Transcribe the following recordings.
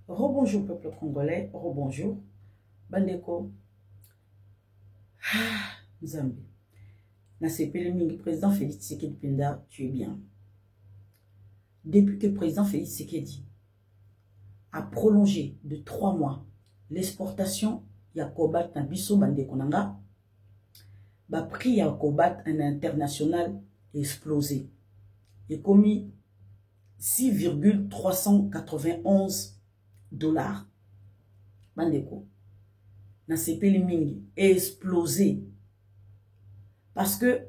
Rebonjour peuple congolais, rebonjour. Bandeko, Zambie. Nasepele mingi, président Félix Tshisekedi Penda, tu es bien. Depuis que le président Félix Tshisekedi a prolongé de 3 mois l'exportation ya Kobat na biso bandeko nanga, ba prix ya Kobat en international explosé. Et commis 6,391 $. Bandeko. Na sepeli mingi explosé. Parce que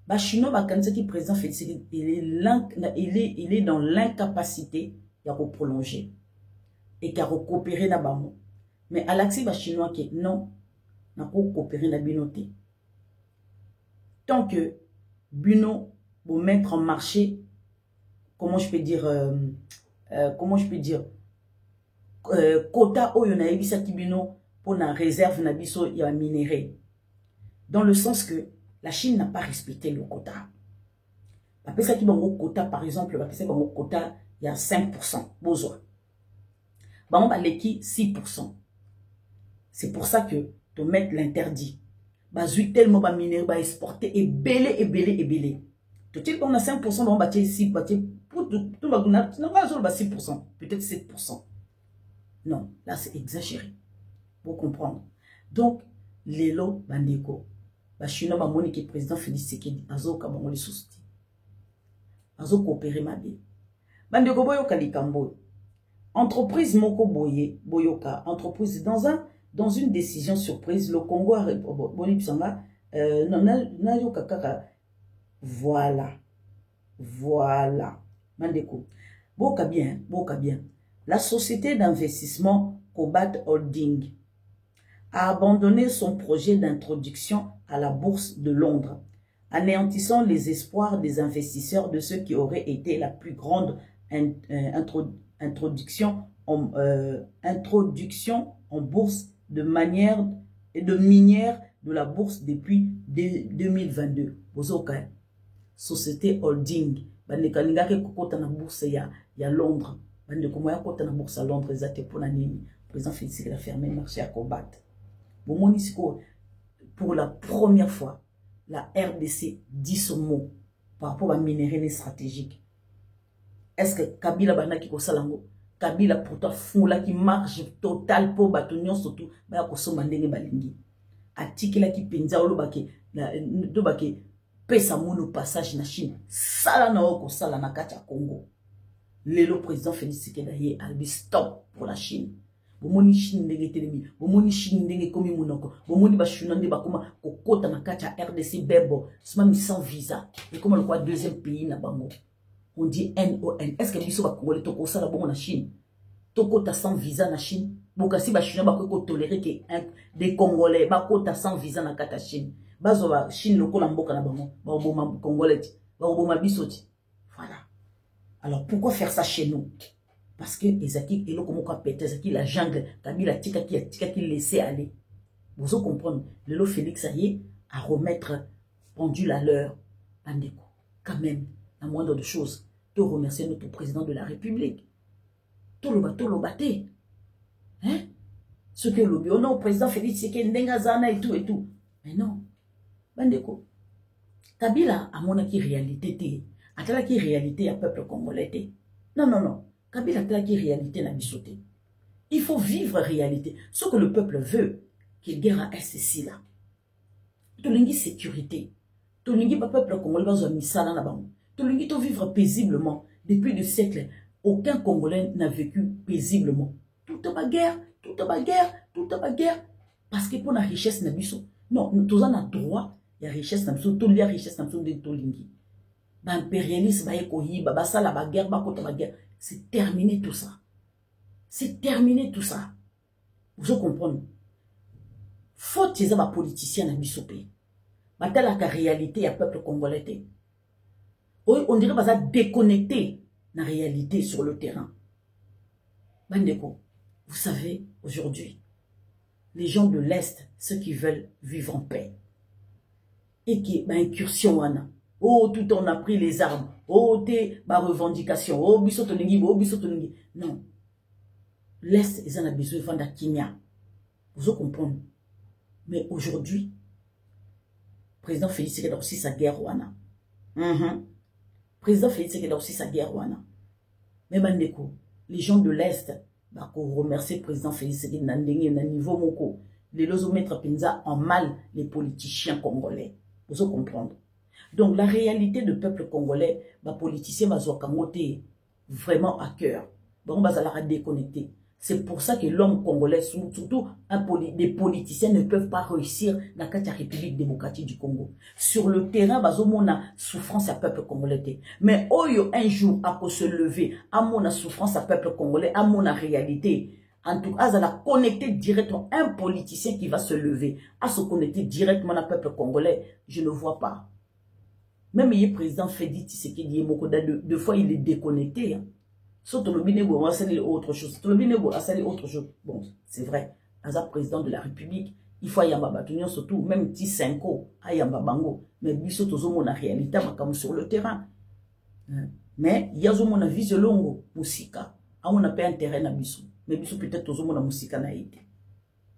ba chinois ba kanisa qui président Félix il est dans l'incapacité de prolonger et qui a coopéré na bango. Mais à l'accès ba chinois qui non n'a pas coopéré na binoté. Tant que Buno pour mettre en marché, comment je peux dire quota oyo na ebisa kibino pour na réserve na biso ya minéraux, dans le sens que la Chine n'a pas respecté le quota. Après ça qui bango quota, par exemple, après ça bango quota il y a 5% besoin. Bango baleki 6%. C'est pour ça que de mettre l'interdit. Bazui tellement ba minéraux ba exporter et belé. Tout de suite on a 5%, bango batie 6, batie pour tout baguna, non pas 6%, peut-être 7%. Non, là c'est exagéré. Pour comprendre. Donc, Lelo Bandeko, Chinois Bamoni qui est président Félix Tshisekedi, Azo Kabongo les soucis. Azo coopérer ma bé. Bandeko Boyoka Likambo. Entreprise Moko Boye, Boyoka, entreprise dans une décision surprise, le Congo a Bonipsanga, voilà. Bandeko. Boka bien. La société d'investissement Kobat Holding a abandonné son projet d'introduction à la bourse de Londres, anéantissant les espoirs des investisseurs de ce qui aurait été la plus grande introduction en bourse de minière de la bourse depuis 2022. Bozoka, société holding, bandekalinga ke kokota na bourse ya Londres. Bandeko moya kota na bourse à Londres, ezate pour la nini. Président Félix a fermé le marché à Kobat. Pour la première fois, la RDC dit son mot par rapport à minéraux stratégiques. Est-ce que Kabila Banaki Kosalango, Kabila pourtant foula qui marche total pour Batonion surtout, Baya Kosomandenge Balingi. Atikela qui penza olobake, dobake, pesa mono passage na Chine. Sala na oko sala na kacha Congo. Le président Félix Tshisekedi a dit stop pour la Chine. Bomoni Chine ndenge telemi, bomoni Chine ndenge komi monoko, bomoni ba chunande bakoma kokota na kacha RDC bebo, sima sans visa. Et comme le quoi deuxième pays na bango. On dit NON. Est-ce que biso ba Congolais toko sala bongo na Chine? Toko ta sans visa na Chine. Bokasi ba chunande bako tolérer que des Congolais bakota sans visa na kata Chine. Bazo ba Chine lokola mboka na bango, ba oboma Congolais, ba oboma bisoti. Voilà. Alors pourquoi faire ça chez nous? Parce que Ezaki et Ezaki la jungle, Kabila tika qui laissait aller. Vous allez comprendre. Le Félix Aye à remettre pendule à l'heure. Bandeko. Quand même, la moindre de choses, de remercier notre président de la République. Tout le baté. Hein? Ce que le bio, non, président Félix Tshisekedi Ndengazana et tout. Mais non. Bandeko. Kabila a mon qui réalité. A qui réalité à peuple congolais. Non. Kabila a qui réalité n'a bisoté. Il faut vivre réalité. Ce que le peuple veut, qu'il guerre à SCC là. Tolingi sécurité. Tolingi pas peuple congolais va misala na bango. Tolingi to vivre paisiblement. Depuis des siècles, aucun Congolais n'a vécu paisiblement. Tout est pas guerre. Parce que pour la richesse n'a biso. Non, nous avons droit. Il y a richesse n'a biso. Tout la richesse n'a biso de Tolingi. Impérialisme, la guerre, c'est terminé tout ça. Vous comprenez? Faut que les politiciens n'aient pas pays. La réalité, il y a peuple congolais. On dirait que déconnecté de la réalité sur le terrain. Bandeko, vous savez, aujourd'hui, les gens de l'Est, ceux qui veulent vivre en paix, et qui incursion, oh, tout on a pris les armes. Oh, t'es ma revendication. Oh, bisotolingi. Non. l'Est, ils en ont besoin de vendre à Kimia. Vous comprenez? Mais aujourd'hui, le président Félix Tshisekedi a aussi sa guerre wana. Président Félix Tshisekedi a aussi sa guerre wana. Mais Bandeko, les gens de l'Est, bah, qu'on remercie le président Félix Tshisekedi na niveau moko. Les lozo mettre Penza en mal les politiciens congolais. Vous comprenez? Donc la réalité du peuple congolais, bah, politiciens bah, kangote vraiment à cœur. Bon, bah, ça l'a déconnecté. C'est pour ça que l'homme congolais, surtout des politiciens, ne peuvent pas réussir dans la République démocratique du Congo. Sur le terrain, bah, on a souffrance à peuple congolais. Mais oyo un jour, après se lever, à mon souffrance à peuple congolais, à mon réalité. En tout cas, ça a connecté directement un politicien qui va se lever, à se connecter directement à peuple congolais. Je ne vois pas. Même le président Félix Tshisekedi, deux fois il est déconnecté. Hein. Surtout le Binébo a salé autre chose. Le Binébo a salé autre chose. Bon, c'est vrai. As un président de la République, il faut yamba batunion surtout, même petit 5 ans, à yamba bango. Mais biso tozo mon réalité, comme sur le terrain. Mais il y a mon vision longo, musika. A mon appel intérêt na biso. Mais biso peut-être tozo mon musika na été.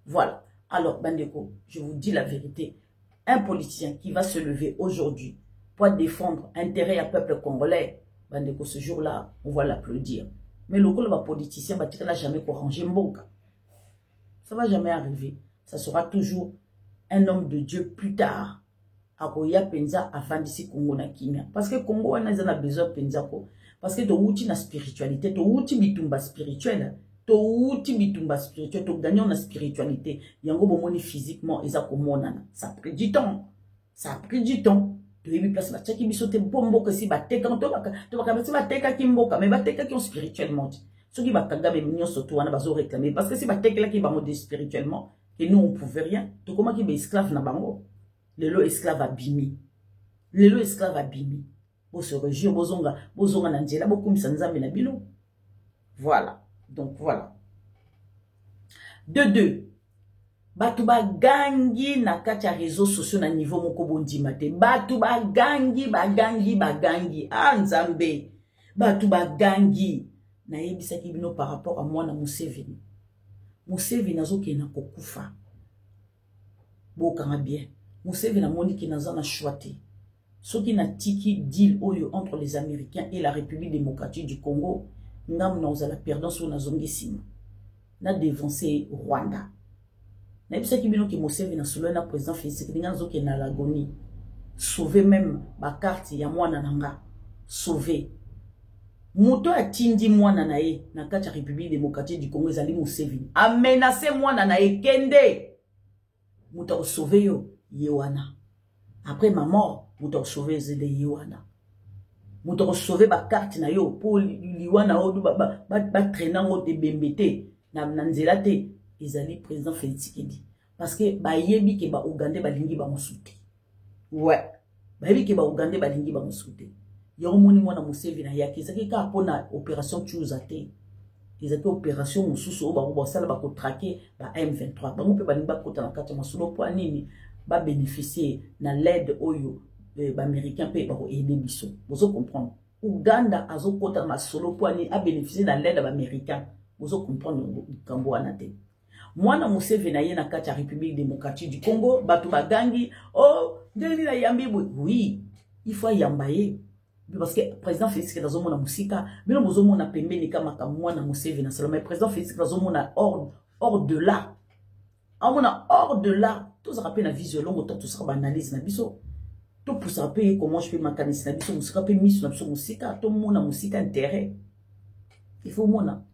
Voilà. Alors, Bandeko, je vous dis la vérité. Un politicien qui va se lever aujourd'hui pour défendre l'intérêt à peuple congolais, Bandeko, ce jour-là, on va l'applaudir. Mais le politicien va jamais ranger Mboka. Ça ne va jamais arriver. Ça sera toujours un homme de Dieu plus tard. Akoya penza avant d'ici Congo na Kimia. Parce que Congo a besoin de penza ko. Parce que tu outil na spiritualité, tu outil bitumba spirituel, tu outil bitumba spirituel, tu gagnes na spiritualité. Yango bomoni physiquement eza ko monana. Ça a pris du temps. Ça a pris du temps. Tu as place la tchaki bisote bombo que si bateka to baka si bateka ki mboka mais bateka ki spirituellement. Ceux qui bakaga be mignon surtout wana bazo réclamer parce que si bateka la ki ba mode spirituellement et nous on pouvait rien. To comment ki be esclave na bango. Le lo esclave abimi. Le lo esclave abimi. Bo se rejure bozonga na nzela bokumisa nzambe na bino. Voilà. Donc voilà. De deux. Batu bagangi na kati ya réseaux sociaux na niveau moko bondima te. Batu bagangi. Ah nzambe. Batu bagangi. Na yebisaki bino par rapport à moi na Museveni. Museveni nazoke na kokufa. Bokanga bien. Museveni na moni ki naza na choite. Soki na tiki deal oyo entre les Américains et la République démocratique du Congo, ngam na ozala perdant sur na zongi sima. Na dévancé Rwanda. Na yebisa ki bino ki Museveni na solo na président Félix Tshisekedi nazoke na l'agonie. Sauver même ba carte ya mwana nanga. Sauver. Muto atindi mwana na ye na kati ya République démocratique du Congo ezali Museveni. A menacé mwana na ye kende. Muto sauver yo yewana. Après ma mort, muto sauver zede yewana. Muto sauver ba carte na yo pour liwana odu ba traîner ngo de bembete na nzela te. Ezali président Félix Tshisekedi parce que ba yebi ke ba Ougandais ba lingi ba mosuti. Ouais. Ba yebi ke ba Ougandais ba lingi ba mosuti. Yo moni mwana Museveni na yaki ezaki ka pona opération Tchouzate. Ezaki opération mususu ba sala ba ko traquer ba M23. Ba mpe ba lingi ba kota na kati masulo po nini ba bénéficier na l'aide oyo ba américain pe ba ko aider biso. Vous comprendre. Ouganda azo kota na solo po ni a bénéficier na l'aide ba américain. Vous comprendre kambo anate. Mwana Museveni na ye na kati ya République démocratique du Congo, batu bagangi, oh, ndeni na yambi oui, il faut yambaye. Parce que président Félix Tshisekedi azomona musika, bino bozomona pembeni kama mwana Museveni na solo, mais président Félix Tshisekedi azomona hors de là. Amona hors de là, tout ça rappelle na vision longue, tout ça analyse na biso. Tout pour ça payer comment je peux mécaniser na biso musika pe miso na biso musika, tout mona musika intérêt. Il faut mona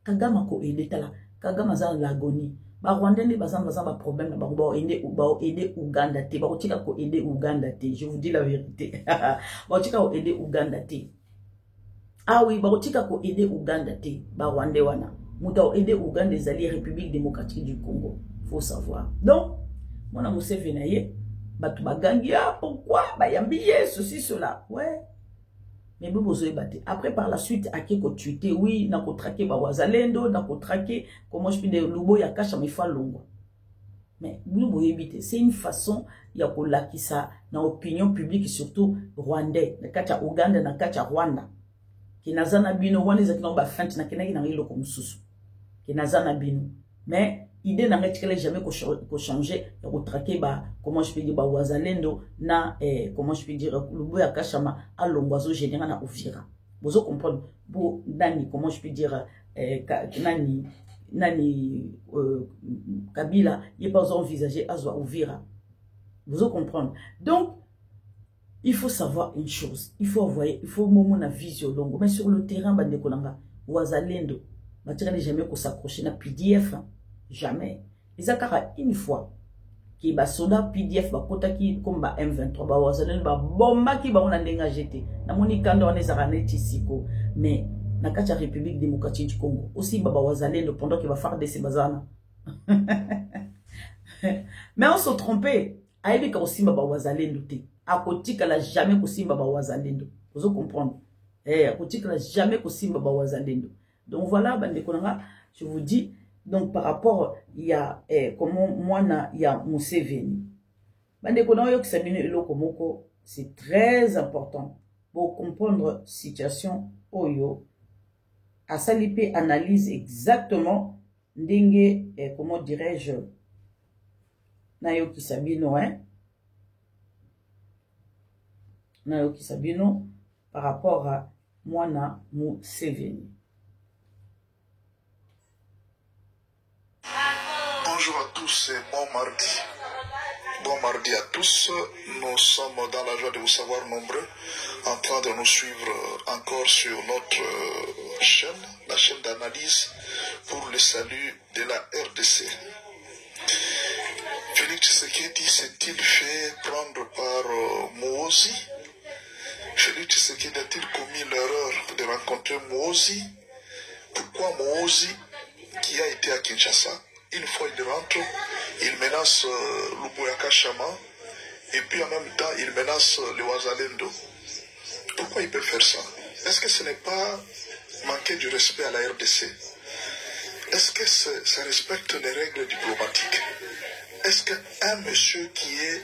Kagama ko eletala. Kagame aza l'agonie. Ba Rwandais ne bazan ba problème na ba aider Ouganda te. Ba kotika ko aider Ouganda te. Je vous dis la vérité. Ba kotika ko aider Ouganda te. Ah oui, ba kotika ko aider Ouganda te. Ba Rwandais wana. Muta aider Ouganda ezali République démocratique du Congo. Faut savoir. Donc, mona Museveni na ye batu bagangi pourquoi ba yambi ceci cela. Ouais. Mais vous vous battre. Après, par la suite, à qui tu oui, n'a traqué Bawazalendo, n'a traqué, comment je peux dire, Lubo Yakacha, mais fa longo. Mais vous vous éviter. C'est une façon, il y a pour qui ça, dans l'opinion publique, surtout rwandais, na kacha Ouganda, na kacha Rwanda. Qui n'a zana bino, wani zaki n'ont pas fente, na kenagi n'a rilo comme sous. que naza na bino. Mais idée n'a jamais changer, retraquer comment je peux dire wazalendo na comment je peux dire le boya kashama à l'ongwazo général na Uvira. Vous comprendre bo nani comment je peux dire nani Kabila il pas envisager azwa Uvira. Vous comprendre. Donc il faut savoir une chose, il faut envoyer, il faut moment na vision longue, mais sur le terrain bande kolanga wazalendo batirani jamais ko s'accrocher na PDF. Jamais. Ils ont une fois qui ba soda PDF ba kota ki comme ba M23 ba wazalendo ba bomba ki ba on a ndenga jeté. Na moni kanda on ezara neti siko. Mais na kati ya République démocratique du Congo aussi ba wazalendo pendant qu'il va faire des bazana. Mais on se trompait. Aïbi ka aussi ba wazalendo te. A koti kala jamais ko simba ba wazalendo. Vous comprendre? A koti kala jamais ko simba ba wazalendo. Donc voilà bande konanga, je vous dis. Donc, par rapport, il y a, comment moi, il y a Museveni. C'est très important pour comprendre la situation. Oyo, à Salipé analyse exactement, ndenge, comment dirais-je, Nayoki Sabino, hein? Nayoki Sabino, par rapport à moi, Museveni. Bonjour à tous et bon mardi. Bon mardi à tous. Nous sommes dans la joie de vous savoir nombreux en train de nous suivre encore sur notre chaîne, la chaîne d'analyse pour le salut de la RDC. Félix Tshisekedi s'est-il fait prendre par Muhoozi? Félix Tshisekedi a-t-il commis l'erreur de rencontrer Muhoozi? Pourquoi Muhoozi, qui a été à Kinshasa, une fois il rentre, il menace Luboya Chama et puis en même temps il menace le Wazalendo. Pourquoi il peut faire ça? Est-ce que ce n'est pas manquer du respect à la RDC? Est-ce que ça respecte les règles diplomatiques? Est-ce qu'un monsieur qui est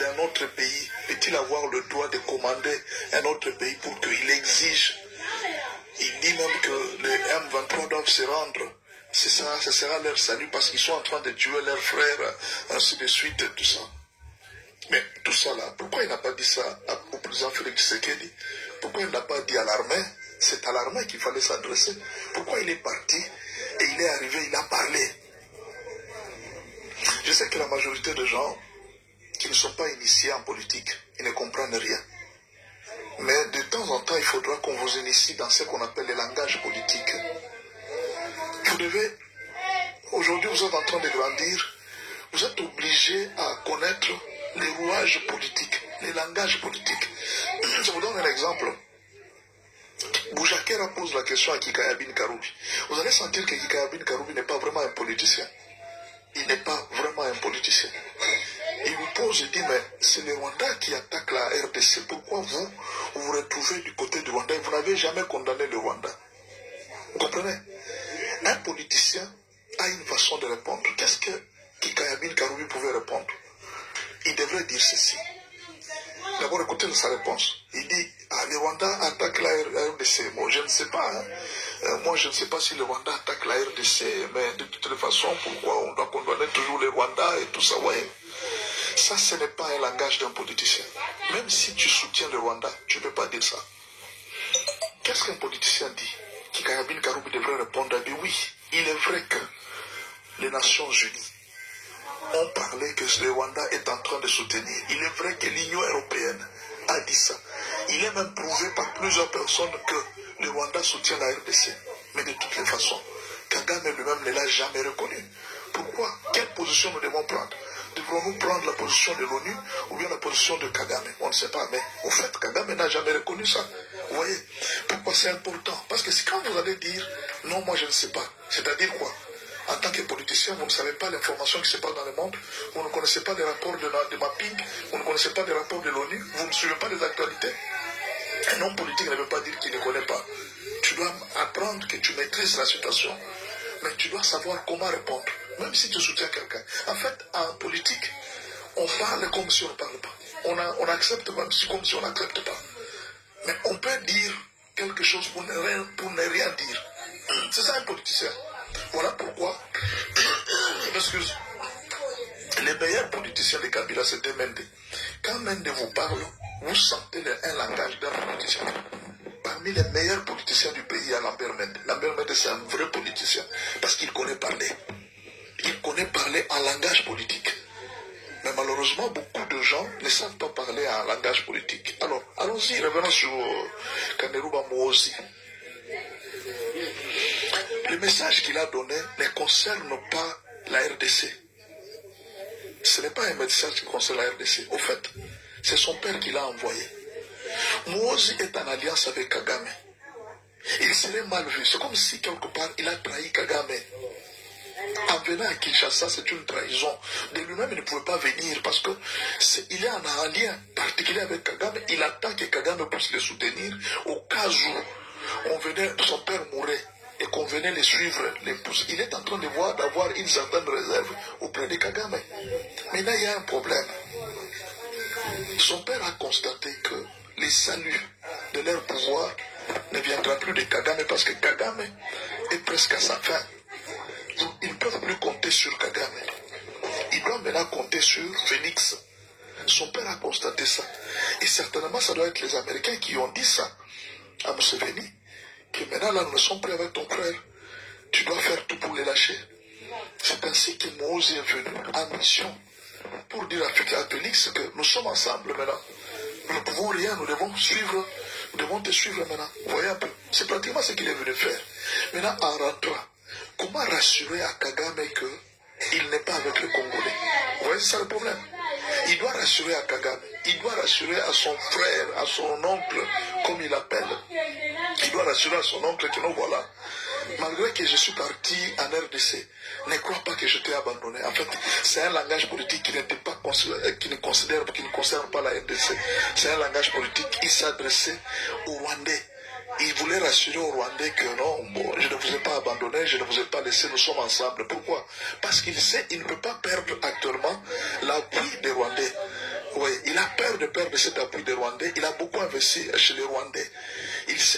d'un autre pays peut-il avoir le droit de commander un autre pays pour qu'il exige? Il dit même que les M23 doivent se rendre. C'est ça, ce sera leur salut parce qu'ils sont en train de tuer leurs frères, ainsi de suite, tout ça. Mais tout ça là, pourquoi il n'a pas dit ça au président Félix Tshisekedi? Pourquoi il n'a pas dit à l'armée? C'est à l'armée qu'il fallait s'adresser. Pourquoi il est parti et il est arrivé, il a parlé? Je sais que la majorité des gens qui ne sont pas initiés en politique, ils ne comprennent rien. Mais de temps en temps, il faudra qu'on vous initie dans ce qu'on appelle le langage politique. Vous devez, aujourd'hui vous êtes en train de grandir, vous êtes obligé à connaître les rouages politiques, les langages politiques. Je vous donne un exemple. Boujakera pose la question à Kikayabin Karoubi. Vous allez sentir que Kikayabin Karoubi n'est pas vraiment un politicien. Il n'est pas vraiment un politicien. Il vous pose et dit, mais c'est le Rwanda qui attaque la RDC. Pourquoi vous vous retrouvez du côté du Rwanda et vous n'avez jamais condamné le Rwanda? Vous comprenez? Un politicien a une façon de répondre. Qu'est-ce que Kikayabin Karoubi pouvait répondre? Il devrait dire ceci. D'abord, écoutez sa réponse. Il dit, le Rwanda attaque la RDC. Bon, je ne sais pas. Hein. Moi, je ne sais pas si le Rwanda attaque la RDC, mais de toute façon, pourquoi on doit condamner toujours le Rwanda et tout ça, ouais. Ça, ce n'est pas un langage d'un politicien. Même si tu soutiens le Rwanda, tu ne peux pas dire ça. Qu'est-ce qu'un politicien dit? Kikayabin Karoubi devrait répondre, dit oui, il est vrai que les Nations Unies ont parlé que le Rwanda est en train de soutenir. Il est vrai que l'Union européenne a dit ça. Il est même prouvé par plusieurs personnes que le Rwanda soutient la RDC. Mais de toutes les façons, Kagame lui-même ne l'a jamais reconnu. Pourquoi? Quelle position nous devons prendre? Devrons-nous prendre la position de l'ONU ou bien la position de Kagame? On ne sait pas, mais au fait, Kagame n'a jamais reconnu ça. Vous voyez? Pourquoi c'est important? Parce que quand vous allez dire « non, moi je ne sais pas », c'est-à-dire quoi? En tant que politicien, vous ne savez pas l'information qui se passe dans le monde, vous ne connaissez pas les rapports de mapping, vous ne connaissez pas les rapports de l'ONU, vous ne suivez pas les actualités. Un homme politique ne veut pas dire qu'il ne connaît pas. Tu dois apprendre que tu maîtrises la situation, mais tu dois savoir comment répondre, même si tu soutiens quelqu'un. En fait, en politique, on parle comme si on ne parle pas. On accepte même comme si on n'accepte pas. Mais on peut dire quelque chose pour ne rien dire. C'est ça un politicien. Voilà pourquoi, excuse, les meilleurs politiciens de Kabila, c'était Mende. Quand Mende vous parle, vous sentez un langage d'un politicien. Parmi les meilleurs politiciens du pays, il y a Lambert Mende. Lambert Mende, c'est un vrai politicien, parce qu'il connaît parler. Il connaît parler en langage politique. Mais malheureusement, beaucoup de gens ne savent pas parler en langage politique. Alors, allons-y, revenons sur Kaneruba Moozi. Le message qu'il a donné ne concerne pas la RDC. Ce n'est pas un message qui concerne la RDC. Au fait, c'est son père qui l'a envoyé. Moozi est en alliance avec Kagame. Il serait mal vu. C'est comme si quelque part il a trahi Kagame. En venant à Kinshasa, c'est une trahison. De lui-même, il ne pouvait pas venir parce qu'il est en lien particulier avec Kagame. Il attend que Kagame puisse le soutenir au cas où son père mourait et qu'on venait les suivre, les pousser. Il est en train d'avoir une certaine réserve auprès de Kagame. Maintenant, il y a un problème. Son père a constaté que les saluts de leur pouvoir ne viendra plus de Kagame parce que Kagame est presque à sa fin. Ils ne peuvent plus compter sur Kagame. Ils doivent maintenant compter sur Félix. Son père a constaté ça. Et certainement, ça doit être les Américains qui ont dit ça à Museveni. Que maintenant, là, nous ne sommes plus avec ton frère. Tu dois faire tout pour les lâcher. C'est ainsi que Moozi est venu en mission pour dire à Félix que nous sommes ensemble maintenant. Nous ne pouvons rien, nous devons te suivre maintenant. Voyez un peu. C'est pratiquement ce qu'il est venu faire. Maintenant, en rentrant, comment rassurer à Kagame qu'il n'est pas avec les Congolais? Vous voyez, c'est ça le problème. Il doit rassurer à Kagame. Il doit rassurer à son frère, à son oncle, comme il l'appelle. Il doit rassurer à son oncle que nous voilà. Malgré que je suis parti en RDC, ne crois pas que je t'ai abandonné. En fait, c'est un langage politique qui ne concerne pas la RDC. C'est un langage politique qui s'adressait aux Rwandais. Il voulait rassurer aux Rwandais que non, bon, je ne vous ai pas abandonné, je ne vous ai pas laissé, nous sommes ensemble. Pourquoi? Parce qu'il sait qu'il ne peut pas perdre actuellement l'appui des Rwandais. Oui, il a peur de perdre cet appui des Rwandais. Il a beaucoup investi chez les Rwandais.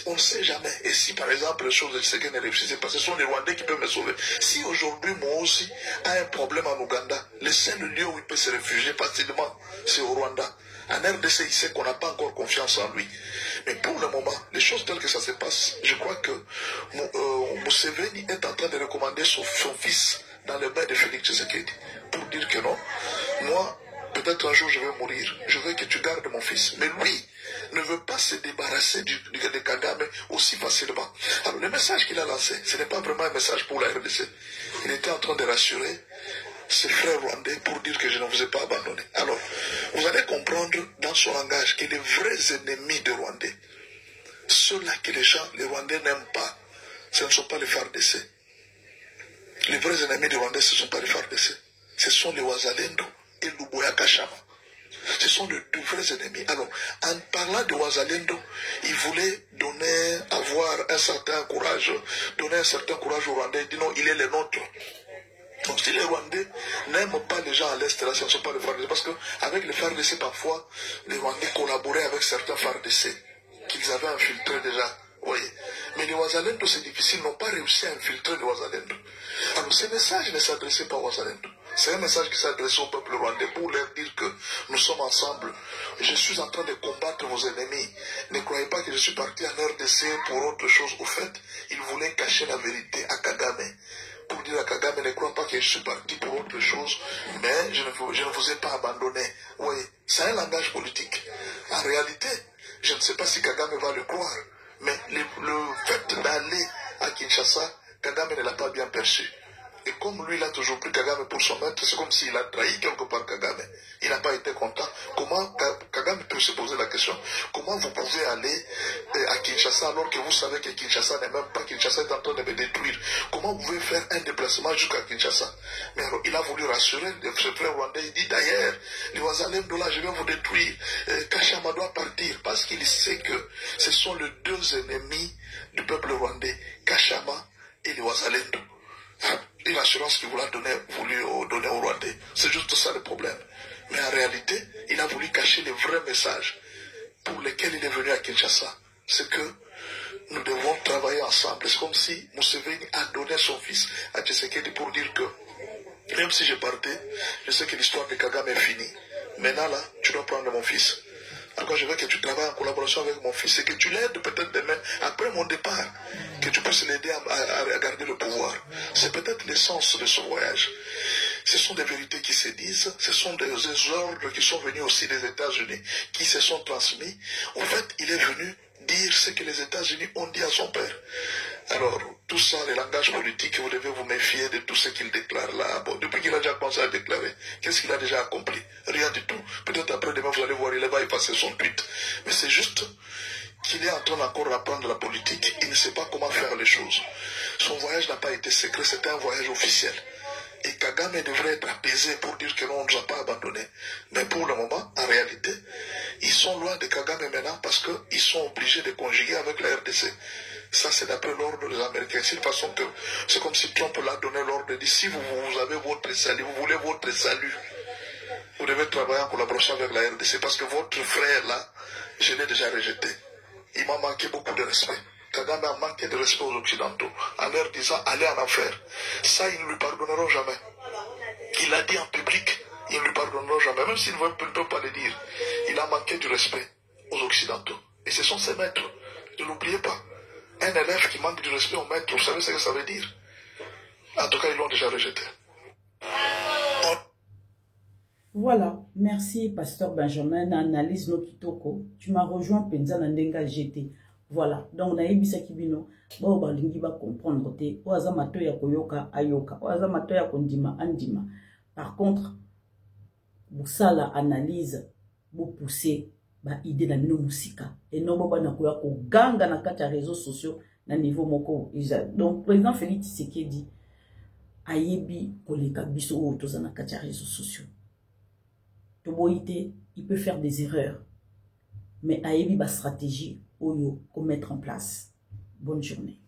On ne sait jamais. Et si par exemple les choses se ne réussissent pas, ce sont les Rwandais qui peuvent me sauver. Si aujourd'hui moi aussi a un problème en Ouganda, le seul lieu où il peut se réfugier facilement, c'est au Rwanda. En RDC, il sait qu'on n'a pas encore confiance en lui. Mais pour le moment, les choses telles que ça se passe, je crois que Museveni est en train de recommander son fils dans les mains de Félix Tshisekedi pour dire que non, moi, peut-être un jour je vais mourir, je veux que tu gardes mon fils. Mais lui ne veut pas se débarrasser de Kagame aussi facilement. Alors le message qu'il a lancé, ce n'est pas vraiment un message pour la RDC. Il était en train de rassurer ses frères rwandais pour dire que je ne vous ai pas abandonné. Alors, vous allez comprendre dans son langage que les vrais ennemis des Rwandais, ceux-là que les Rwandais n'aiment pas, ce ne sont pas les FARDC. Les vrais ennemis des Rwandais, ce ne sont pas les FARDC. Ce sont les Wazalendo et Luboya Kashama. Ce sont de vrais ennemis. Alors, en parlant de Wazalendo, il voulait avoir un certain courage, donner un certain courage aux Rwandais. Il dit non, il est le nôtre. Donc si les Rwandais n'aiment pas les gens à l'Est, là, ce ne sont pas les FARDC. Parce qu'avec les FARDC, parfois, les Rwandais collaboraient avec certains FARDC qu'ils avaient infiltrés déjà. Oui. Mais les Wazalendo, c'est difficile, n'ont pas réussi à infiltrer les Wazalendo. Alors ce message ne s'adressait pas aux Wazalendo. C'est un message qui s'adressait au peuple rwandais pour leur dire que nous sommes ensemble. Je suis en train de combattre vos ennemis. Ne croyez pas que je suis parti en RDC pour autre chose. Au fait, ils voulaient cacher la vérité à Kagame. Pour dire à Kagame, ne crois pas que je suis parti pour autre chose, mais je ne vous ai pas abandonné. Oui, c'est un langage politique. En réalité, je ne sais pas si Kagame va le croire, mais le fait d'aller à Kinshasa, Kagame ne l'a pas bien perçu. Et comme lui, il a toujours pris Kagame pour son maître, c'est comme s'il a trahi quelque part Kagame. Il n'a pas été content. Comment Kagame peut se poser la question, comment vous pouvez aller à Kinshasa alors que vous savez que Kinshasa n'est même pas, Kinshasa est en train de me détruire. Comment vous pouvez faire un déplacement jusqu'à Kinshasa? Mais alors, il a voulu rassurer ses frères rwandais. Il dit d'ailleurs, les Wazalendo là, je vais vous détruire. Kashama doit partir parce qu'il sait que ce sont les deux ennemis du peuple rwandais, Kashama et les Wazalendo. Et l'assurance qu'il voulait donner aux Rwandais. C'est juste ça le problème. Mais en réalité, il a voulu cacher les vrais messages pour lesquels il est venu à Kinshasa. C'est que nous devons travailler ensemble. C'est comme si Museveni a donné son fils à Tshisekedi pour dire que même si je partais, je sais que l'histoire de Kagame est finie. Maintenant là, tu dois prendre mon fils. Alors je veux que tu travailles en collaboration avec mon fils et que tu l'aides peut-être demain, après mon départ, que tu puisses l'aider à garder le pouvoir. C'est peut-être l'essence de ce voyage. Ce sont des vérités qui se disent, ce sont des ordres qui sont venus aussi des États-Unis, qui se sont transmis. En fait, il est venu dire ce que les États-Unis ont dit à son père. Alors, tout ça, le langage politique, vous devez vous méfier de tout ce qu'il déclare là. Bon, depuis qu'il a déjà commencé à déclarer, qu'est-ce qu'il a déjà accompli? Rien du tout. Peut-être après demain, vous allez voir, il va effacer son tweet. Mais c'est juste qu'il est en train encore d'apprendre la politique. Il ne sait pas comment faire les choses. Son voyage n'a pas été secret, c'était un voyage officiel. Et Kagame devrait être apaisé pour dire que non, on ne nous a pas abandonnés. Mais pour le moment, en réalité, ils sont loin de Kagame maintenant parce qu'ils sont obligés de conjuguer avec la RDC. Ça, c'est d'après l'ordre des Américains. C'est de façon que c'est comme si Trump leur donné l'ordre de dire si vous avez votre salut, vous voulez votre salut, vous devez travailler en collaboration avec la RDC parce que votre frère là, je l'ai déjà rejeté. Il m'a manqué beaucoup de respect. Kagame a manqué de respect aux Occidentaux en leur disant allez en enfer. Ça, ils ne lui pardonneront jamais. Il l'a dit en public, ils ne lui pardonneront jamais, même s'ils ne peuvent pas le dire. Il a manqué du respect aux Occidentaux. Et ce sont ses maîtres. Ne l'oubliez pas. Un élève qui manque du respect au maître, vous savez ce que ça veut dire? En tout cas, ils l'ont déjà rejeté. Voilà, merci Pasteur Benjamin, analyse no kitoko. Tu m'as rejoint Penza Nandenga GT. Voilà, donc na yebisa kibino, bo balingi ba comprendre te, o aza mato ya koyoka ayoka, o aza mato ya kondima andima. Par contre, busala analyse, bo pousser ba idée na bino musika. Et non bo bana koya ko ganga na kati ya réseaux sociaux na niveau moko. Donc président Félix Tshisekedi ayebi koleka biso o toza na kati ya réseaux sociaux. Toboïté, il peut faire des erreurs. Mais ayebi ba stratégie oyo ko mettre en place. Bonne journée.